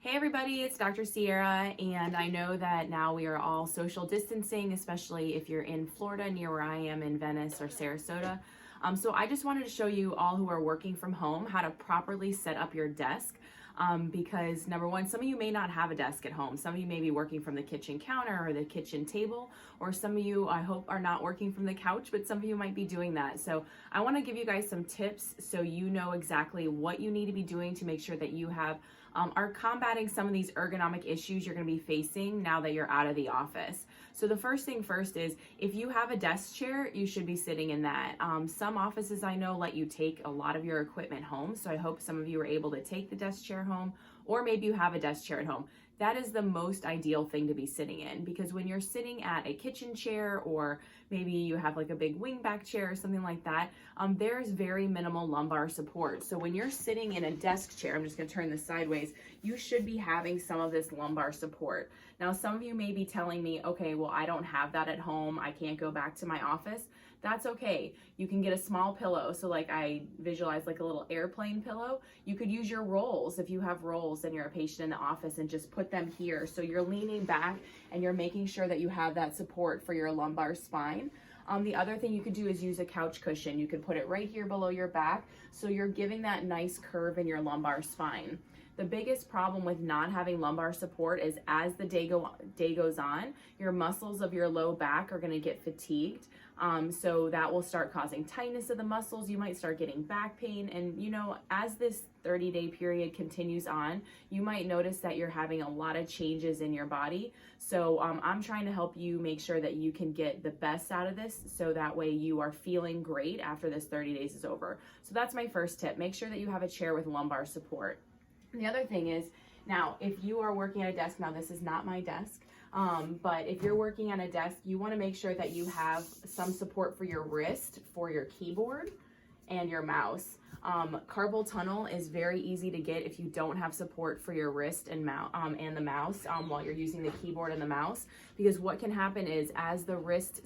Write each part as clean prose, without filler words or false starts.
Hey everybody, it's Dr. Sierra, and I know that now we are all social distancing, especially if you're in Florida near where I am in Venice or Sarasota. So I just wanted to show you all who are working from home how to properly set up your desk. Because number one, some of you may not have a desk at home. Some of you may be working from the kitchen counter or the kitchen table, or some of you, I hope, are not working from the couch, but some of you might be doing that. So I want to give you guys some tips so you know exactly what you need to be doing to make sure that you are combating some of these ergonomic issues you're going to be facing now that you're out of the office. So the first thing first is, if you have a desk chair, you should be sitting in that. Some offices I know let you take a lot of your equipment home, so I hope some of you are able to take the desk chair home, or maybe you have a desk chair at home. That is the most ideal thing to be sitting in, because when you're sitting at a kitchen chair, or maybe you have like a big wingback chair or something like that, there's very minimal lumbar support. So when you're sitting in a desk chair, I'm just going to turn this sideways, you should be having some of this lumbar support. Now, some of you may be telling me, okay, well, I don't have that at home. I can't go back to my office. That's okay. You can get a small pillow. So like I visualize like a little airplane pillow. You could use your rolls if you have rolls and you're a patient in the office, and just put them here. So you're leaning back and you're making sure that you have that support for your lumbar spine. The other thing you could do is use a couch cushion. You could put it right here below your back, so you're giving that nice curve in your lumbar spine. The biggest problem with not having lumbar support is, as the day goes on, your muscles of your low back are going to get fatigued. So that will start causing tightness of the muscles. You might start getting back pain. And as this 30-day period continues on, you might notice that you're having a lot of changes in your body. So I'm trying to help you make sure that you can get the best out of this, so that way you are feeling great after this 30 days is over. So that's my first tip. Make sure that you have a chair with lumbar support. The other thing is, now, if you are working at a desk, now this is not my desk, but if you're working at a desk, you want to make sure that you have some support for your wrist, for your keyboard, and your mouse. Carpal tunnel is very easy to get if you don't have support for your wrist and the mouse while you're using the keyboard and the mouse, because what can happen is, as the wrist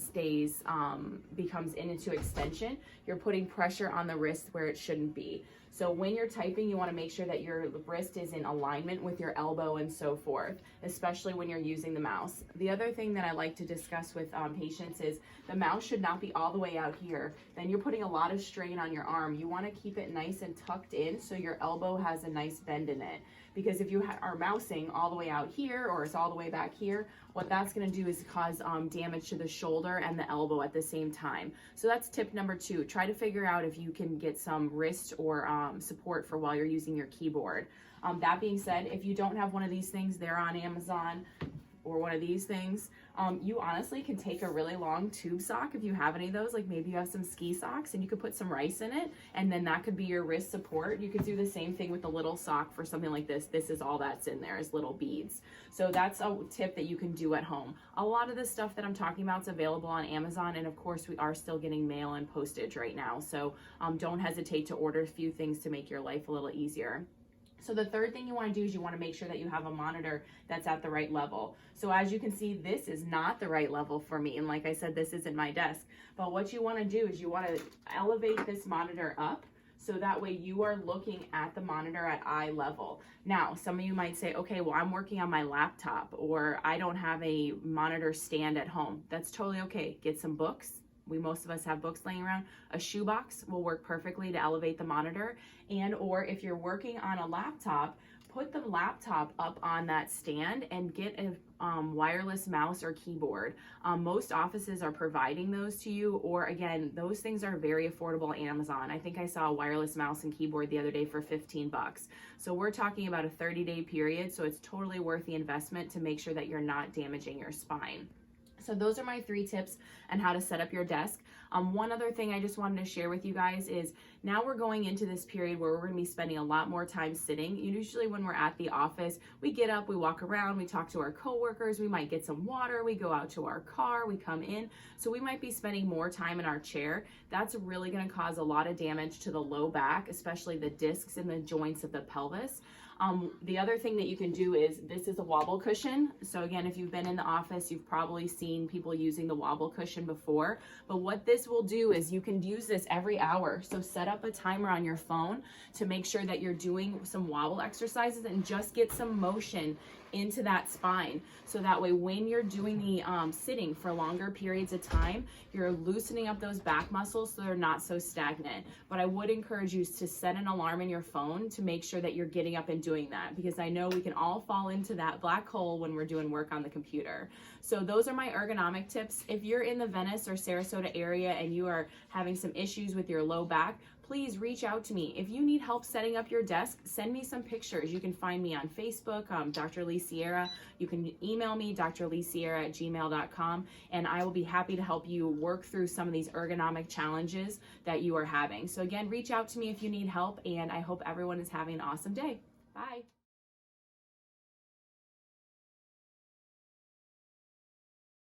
becomes into extension, you're putting pressure on the wrist where it shouldn't be. So when you're typing, you want to make sure that your wrist is in alignment with your elbow and so forth, especially when you're using the mouse. The other thing that I like to discuss with patients is, the mouse should not be all the way out here. Then you're putting a lot of strain on your arm. You want to keep it nice and tucked in, so your elbow has a nice bend in it. Because if you are mousing all the way out here, or it's all the way back here, what that's going to do is cause damage to the shoulder and the elbow at the same time. So that's tip number 2. Try to figure out if you can get some wrist or support for while you're using your keyboard. That being said, if you don't have one of these things, they're on Amazon, or one of these things. You honestly can take a really long tube sock if you have any of those. Like maybe you have some ski socks, and you could put some rice in it, and then that could be your wrist support. You could do the same thing with a little sock for something like this. This is all that's in there, is little beads. So that's a tip that you can do at home. A lot of the stuff that I'm talking about is available on Amazon, and of course we are still getting mail and postage right now. So don't hesitate to order a few things to make your life a little easier. So the third thing you want to do is, you want to make sure that you have a monitor that's at the right level. So as you can see, this is not the right level for me. And like I said, this isn't my desk. But what you want to do is, you want to elevate this monitor up, so that way you are looking at the monitor at eye level. Now, some of you might say, okay, well, I'm working on my laptop, or I don't have a monitor stand at home. That's totally okay. Get some books. Most of us have books laying around. A shoebox will work perfectly to elevate the monitor. And or if you're working on a laptop, put the laptop up on that stand and get a wireless mouse or keyboard. Most offices are providing those to you, or again, those things are very affordable on Amazon. I think I saw a wireless mouse and keyboard the other day for 15 bucks. So we're talking about a 30-day period, so it's totally worth the investment to make sure that you're not damaging your spine. So those are my 3 tips on how to set up your desk. One other thing I just wanted to share with you guys is, now we're going into this period where we're going to be spending a lot more time sitting. Usually when we're at the office, we get up, we walk around, we talk to our coworkers, we might get some water, we go out to our car, we come in. So we might be spending more time in our chair. That's really going to cause a lot of damage to the low back, especially the discs and the joints of the pelvis. The other thing that you can do is, this is a wobble cushion. So again, if you've been in the office, you've probably seen people using the wobble cushion before. But what this will do is you can use this every hour. So set up a timer on your phone to make sure that you're doing some wobble exercises and just get some motion into that spine. So that way when you're doing the sitting for longer periods of time, you're loosening up those back muscles so they're not so stagnant. But I would encourage you to set an alarm in your phone to make sure that you're getting up and doing that, because I know we can all fall into that black hole when we're doing work on the computer. So those are my ergonomic tips. If you're in the Venice or Sarasota area and you are having some issues with your low back, please reach out to me. If you need help setting up your desk, send me some pictures. You can find me on Facebook, Dr. Lee Sierra. You can email me, drleesierra@gmail.com, and I will be happy to help you work through some of these ergonomic challenges that you are having. So again, reach out to me if you need help, and I hope everyone is having an awesome day. Bye.